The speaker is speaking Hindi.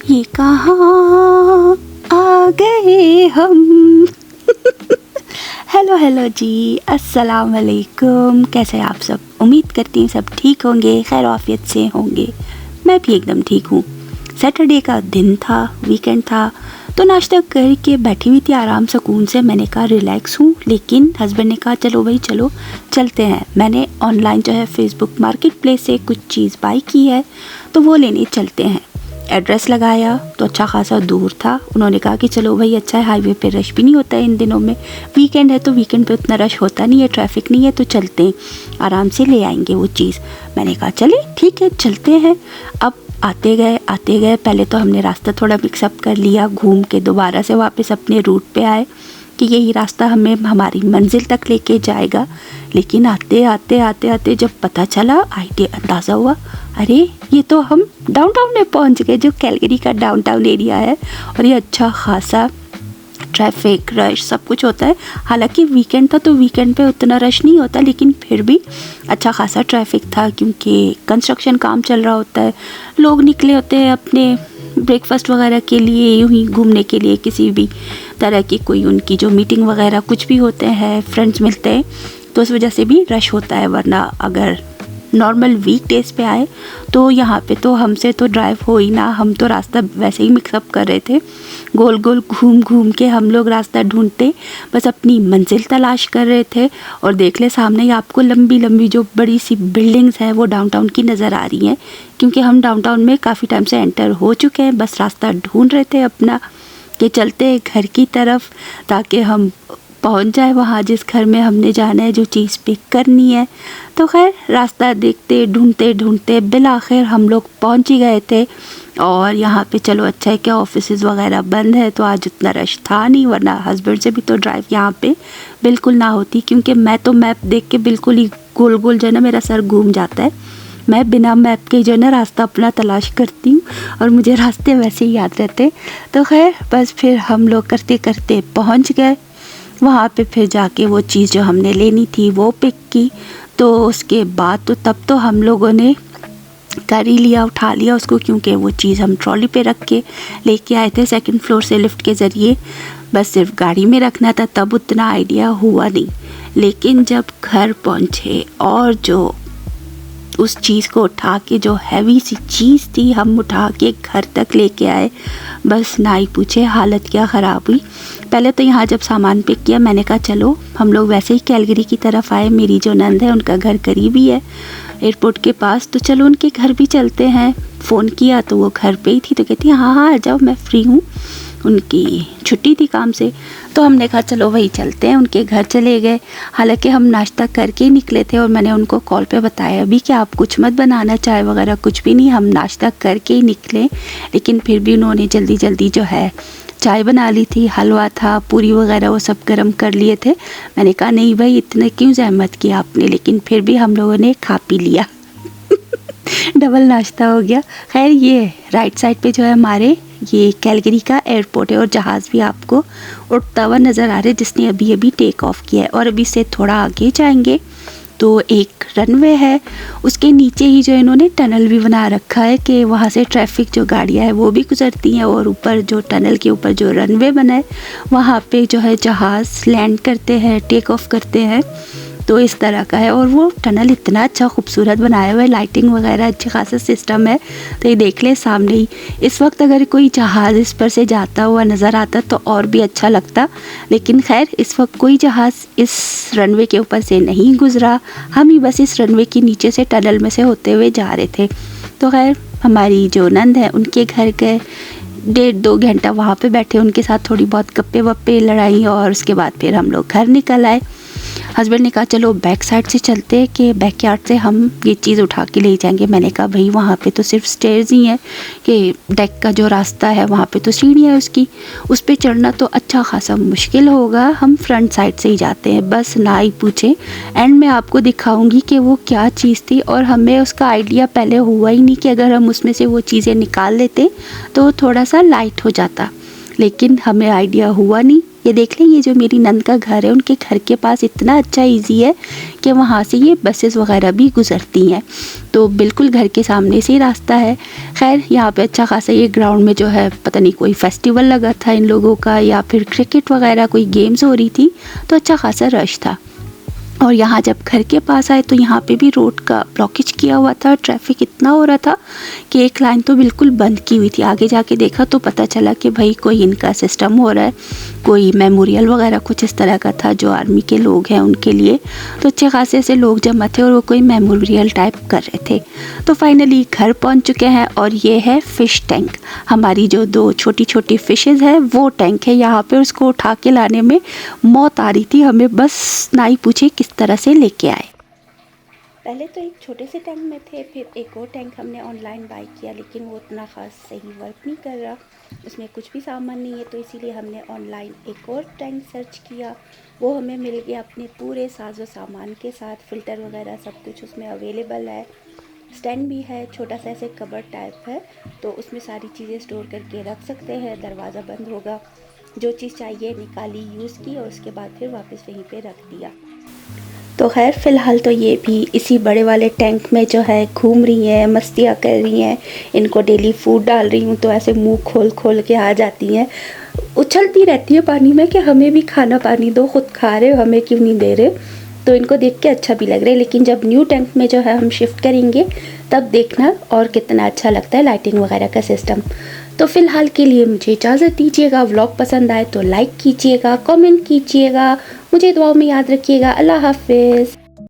ये कहाँ आ गए हम। हेलो हेलो जी, अस्सलाम वालेकुम। कैसे हैं आप सब? उम्मीद करती हूँ सब ठीक होंगे, खैर आफियत से होंगे। मैं भी एकदम ठीक हूँ। सैटरडे का दिन था, वीकेंड था, तो नाश्ता करके बैठी हुई थी आराम सुकून से। मैंने कहा रिलैक्स हूँ, लेकिन हस्बैंड ने कहा चलो भाई चलो चलते हैं। मैंने ऑनलाइन जो है फेसबुक मार्केट प्लेस से कुछ चीज़ बाई की है, तो वो लेने चलते हैं। एड्रेस लगाया तो अच्छा खासा दूर था। उन्होंने कहा कि चलो भाई अच्छा है, हाईवे पे रश भी नहीं होता है इन दिनों में, वीकेंड है तो वीकेंड पे उतना रश होता नहीं है, ट्रैफिक नहीं है, तो चलते हैं, आराम से ले आएंगे वो चीज़। मैंने कहा चले ठीक है चलते हैं। अब आते गए पहले तो हमने रास्ता थोड़ा मिक्सअप कर लिया, घूम के दोबारा से वापस अपने रूट पे आए कि यही रास्ता हमें हमारी मंजिल तक लेके जाएगा। लेकिन आते जब पता चला, आइडिया अंदाज़ा हुआ, अरे ये तो हम डाउनटाउन में पहुंच गए, जो कैलगरी का डाउनटाउन एरिया है। और ये अच्छा खासा ट्रैफिक रश सब कुछ होता है। हालांकि वीकेंड था तो वीकेंड पे उतना रश नहीं होता, लेकिन फिर भी अच्छा खासा ट्रैफिक था क्योंकि कंस्ट्रक्शन काम चल रहा होता है। लोग निकले होते हैं अपने ब्रेकफास्ट वगैरह के लिए, यूँ ही घूमने के लिए, किसी भी तरह की कोई उनकी जो मीटिंग वगैरह कुछ भी होते हैं, फ्रेंड्स मिलते हैं, तो उस वजह से भी रश होता है। वरना अगर नॉर्मल वीक डेज़ पे आए तो यहाँ पे तो हमसे तो ड्राइव हो ही ना। हम तो रास्ता वैसे ही मिक्सअप कर रहे थे, गोल गोल घूम के हम लोग रास्ता ढूंढते बस अपनी मंजिल तलाश कर रहे थे। और देख ले सामने ही आपको लंबी लंबी जो बड़ी सी बिल्डिंग्स हैं वो डाउनटाउन की नज़र आ रही हैं, क्योंकि हम डाउनटाउन में काफ़ी टाइम से एंटर हो चुके हैं। बस रास्ता ढूंढ रहे थे अपना कि चलते घर की तरफ, ताकि हम पहुंच जाए वहाँ जिस घर में हमने जाना है, जो चीज़ पिक करनी है। तो खैर रास्ता देखते ढूंढते बिलाखिर हम लोग पहुंच ही गए थे। और यहाँ पे चलो अच्छा है कि ऑफिसेज वगैरह बंद है, तो आज उतना रश था नहीं, वरना हस्बैंड से भी तो ड्राइव यहाँ पे बिल्कुल ना होती, क्योंकि मैं तो मैप देख के बिल्कुल ही गोल गोल जो है ना मेरा सर घूम जाता है। मैं बिना मैप के जो है ना रास्ता अपना तलाश करती हूँ, और मुझे रास्ते वैसे ही याद रहते। तो खैर बस फिर हम लोग करते करते पहुँच गए वहाँ पे। फिर जाके वो चीज़ जो हमने लेनी थी वो पिक की। तो उसके बाद तो तब तो हम लोगों ने कर ही लिया, उठा लिया उसको, क्योंकि वो चीज़ हम ट्रॉली पे रख के लेके आए थे सेकंड फ्लोर से लिफ्ट के ज़रिए। बस सिर्फ गाड़ी में रखना था, तब उतना आइडिया हुआ नहीं। लेकिन जब घर पहुँचे और जो उस चीज़ को उठा के, जो हैवी सी चीज़ थी हम उठा के घर तक लेके आए, बस ना ही पूछे हालत क्या ख़राब हुई। पहले तो यहाँ जब सामान पिक किया, मैंने कहा चलो हम लोग वैसे ही कैलगरी की तरफ आए, मेरी जो नंद है उनका घर करीब ही है एयरपोर्ट के पास, तो चलो उनके घर भी चलते हैं। फ़ोन किया तो वो घर पे ही थी, तो कहती हाँ आ जाओ मैं फ्री हूँ। उनकी छुट्टी थी काम से, तो हमने कहा चलो वही चलते हैं। उनके घर चले गए। हालांकि हम नाश्ता करके ही निकले थे, और मैंने उनको कॉल पे बताया भी कि आप कुछ मत बनाना, चाय वगैरह कुछ भी नहीं, हम नाश्ता करके ही निकले। लेकिन फिर भी उन्होंने जल्दी जल्दी जो है चाय बना ली थी, हलवा था, पूरी वगैरह वो सब गर्म कर लिए थे। मैंने कहा नहीं भाई इतने क्यों ज़हमत किया आपने, लेकिन फिर भी हम लोगों ने खा पी लिया। डबल नाश्ता हो गया। खैर ये राइट साइड पे जो है हमारे ये कैलगरी का एयरपोर्ट है, और जहाज़ भी आपको उड़ता हुआ नज़र आ रहा है, जिसने अभी अभी टेक ऑफ किया है। और अभी से थोड़ा आगे जाएंगे तो एक रनवे है, उसके नीचे ही जो इन्होंने टनल भी बना रखा है कि वहाँ से ट्रैफिक जो गाड़ियाँ हैं वो भी गुजरती हैं। और ऊपर जो टनल के ऊपर जो रनवे बना है वहाँ पे जो है जहाज़ लैंड करते हैं, टेक ऑफ करते हैं। तो इस तरह का है, और वो टनल इतना अच्छा खूबसूरत बनाया हुआ है, लाइटिंग वगैरह अच्छे खासा सिस्टम है। तो ये देख ले सामने ही, इस वक्त अगर कोई जहाज़ इस पर से जाता हुआ नज़र आता तो और भी अच्छा लगता। लेकिन खैर इस वक्त कोई जहाज़ इस रनवे के ऊपर से नहीं गुजरा, हम ही बस इस रनवे के नीचे से टनल में से होते हुए जा रहे थे। तो खैर हमारी जो नंद है उनके घर गए, 1.5-2 घंटा वहाँ पे बैठे, उनके साथ थोड़ी बहुत गप्पे वप्पे लड़ाई, और उसके बाद फिर हम लोग घर निकल आए। हस्बैंड ने कहा चलो बैक साइड से चलते हैं कि बैकयार्ड से हम ये चीज़ उठा के ले जाएंगे। मैंने कहा भाई वहाँ पे तो सिर्फ स्टेयर्स ही हैं, कि डेक का जो रास्ता है वहाँ पे तो सीढ़ियाँ है उसकी, उस पर चढ़ना तो अच्छा खासा मुश्किल होगा, हम फ्रंट साइड से ही जाते हैं। बस ना ही पूछे, एंड मैं आपको दिखाऊंगी कि वो क्या चीज़ थी। और हमें उसका आइडिया पहले हुआ ही नहीं कि अगर हम उसमें से वो चीज़ें निकाल लेते तो थोड़ा सा लाइट हो जाता, लेकिन हमें आइडिया हुआ नहीं। ये देख लें, ये जो मेरी नंद का घर है, उनके घर के पास इतना अच्छा इजी है कि वहाँ से ये बसेस वगैरह भी गुज़रती हैं, तो बिल्कुल घर के सामने से ही रास्ता है। खैर यहाँ पे अच्छा खासा ये ग्राउंड में जो है पता नहीं कोई फेस्टिवल लगा था इन लोगों का या फिर क्रिकेट वगैरह कोई गेम्स हो रही थी, तो अच्छा खासा रश था। और यहाँ जब घर के पास आए तो यहाँ पे भी रोड का ब्लॉकेज किया हुआ था, ट्रैफिक इतना हो रहा था कि एक लाइन तो बिल्कुल बंद की हुई थी। आगे जाके देखा तो पता चला कि भाई कोई इनका सिस्टम हो रहा है, कोई मेमोरियल वगैरह कुछ इस तरह का था जो आर्मी के लोग हैं उनके लिए। तो अच्छे खासे ऐसे लोग जमा थे और वो कोई मेमोरियल टाइप कर रहे थे। तो फाइनली घर पहुँच चुके हैं और ये है फ़िश टैंक। हमारी जो 2 छोटी छोटी फ़िशेज़ है वो टैंक है यहाँ पे। उसको उठा के लाने में मौत आ रही थी हमें, बस ना ही पूछे किस तरह से लेके आए। पहले तो एक छोटे से टैंक में थे, फिर एक और टैंक हमने ऑनलाइन बाय किया, लेकिन वो उतना ख़ास सही वर्क नहीं कर रहा, उसमें कुछ भी सामान नहीं है। तो इसीलिए हमने ऑनलाइन एक और टैंक सर्च किया, वो हमें मिल गया अपने पूरे साजो सामान के साथ, फ़िल्टर वगैरह सब कुछ उसमें अवेलेबल है। स्टैंड भी है, छोटा सा ऐसे कबर्ड टाइप है, तो उसमें सारी चीज़ें स्टोर करके रख सकते हैं। दरवाज़ा बंद होगा, जो चीज़ चाहिए निकाली, यूज़ की और उसके बाद फिर वापस वहीं पे रख दिया। तो खैर फ़िलहाल तो ये भी इसी बड़े वाले टैंक में जो है घूम रही हैं, मस्तियाँ कर रही हैं। इनको डेली फूड डाल रही हूँ तो ऐसे मुंह खोल खोल के आ जाती हैं, उछलती रहती है पानी में कि हमें भी खाना पानी दो, खुद खा रहे हो हमें क्यों नहीं दे रहे। तो इनको देख के अच्छा भी लग रहा है, लेकिन जब न्यू टैंक में जो है हम शिफ्ट करेंगे तब देखना और कितना अच्छा लगता है लाइटिंग वगैरह का सिस्टम। तो फ़िलहाल के लिए मुझे इजाज़त दीजिएगा। व्लॉग पसंद आए तो लाइक कीजिएगा, कमेंट कीजिएगा, मुझे दुआओं में याद रखिएगा। अल्लाह हाफ़िज़।